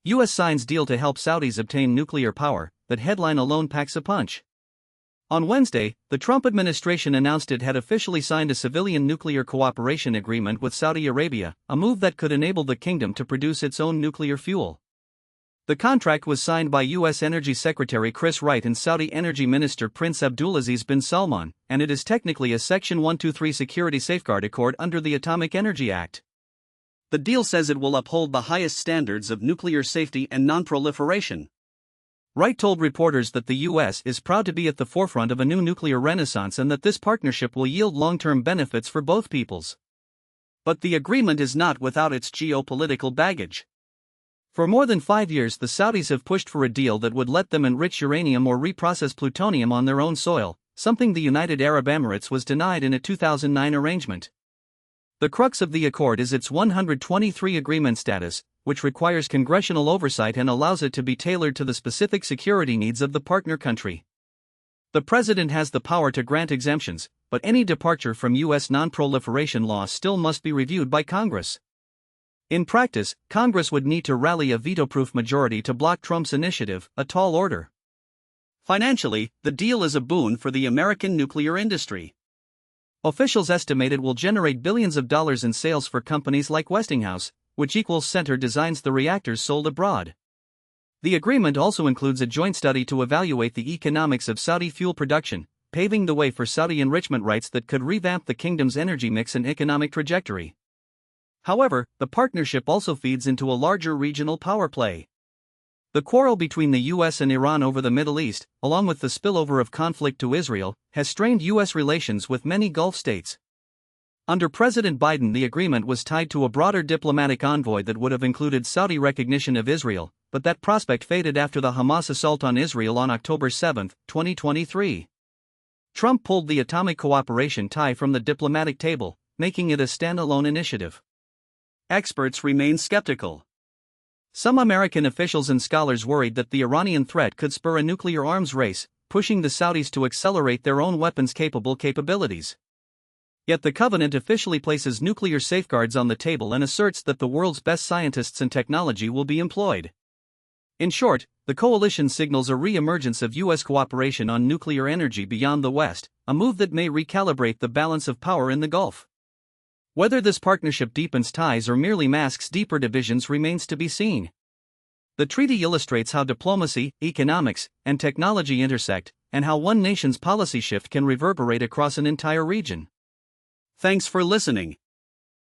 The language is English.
U.S. signs deal to help Saudis obtain nuclear power, that headline alone packs a punch. On Wednesday, the Trump administration announced it had officially signed a civilian nuclear cooperation agreement with Saudi Arabia, a move that could enable the kingdom to produce its own nuclear fuel. The contract was signed by U.S. Energy Secretary Chris Wright and Saudi Energy Minister Prince Abdulaziz bin Salman, and it is technically a Section 123 security safeguard accord under the Atomic Energy Act. The deal says it will uphold the highest standards of nuclear safety and non-proliferation. Wright told reporters that the U.S. is proud to be at the forefront of a new nuclear renaissance and that this partnership will yield long-term benefits for both peoples. But the agreement is not without its geopolitical baggage. For more than 5 years, the Saudis have pushed for a deal that would let them enrich uranium or reprocess plutonium on their own soil, something the United Arab Emirates was denied in a 2009 arrangement. The crux of the accord is its 123 agreement status, which requires congressional oversight and allows it to be tailored to the specific security needs of the partner country. The president has the power to grant exemptions, but any departure from U.S. non-proliferation law still must be reviewed by Congress. In practice, Congress would need to rally a veto-proof majority to block Trump's initiative, a tall order. Financially, the deal is a boon for the American nuclear industry. Officials estimate it will generate billions of dollars in sales for companies like Westinghouse, which equals Center designs the reactors sold abroad. The agreement also includes a joint study to evaluate the economics of Saudi fuel production, paving the way for Saudi enrichment rights that could revamp the kingdom's energy mix and economic trajectory. However, the partnership also feeds into a larger regional power play. The quarrel between the U.S. and Iran over the Middle East, along with the spillover of conflict to Israel, has strained U.S. relations with many Gulf states. Under President Biden, the agreement was tied to a broader diplomatic envoy that would have included Saudi recognition of Israel, but that prospect faded after the Hamas assault on Israel on October 7, 2023. Trump pulled the atomic cooperation tie from the diplomatic table, making it a standalone initiative. Experts remain skeptical. Some American officials and scholars worried that the Iranian threat could spur a nuclear arms race, pushing the Saudis to accelerate their own weapons-capable capabilities. Yet the covenant officially places nuclear safeguards on the table and asserts that the world's best scientists and technology will be employed. In short, the coalition signals a re-emergence of U.S. cooperation on nuclear energy beyond the West, a move that may recalibrate the balance of power in the Gulf. Whether this partnership deepens ties or merely masks deeper divisions remains to be seen. The treaty illustrates how diplomacy, economics, and technology intersect, and how one nation's policy shift can reverberate across an entire region. Thanks for listening.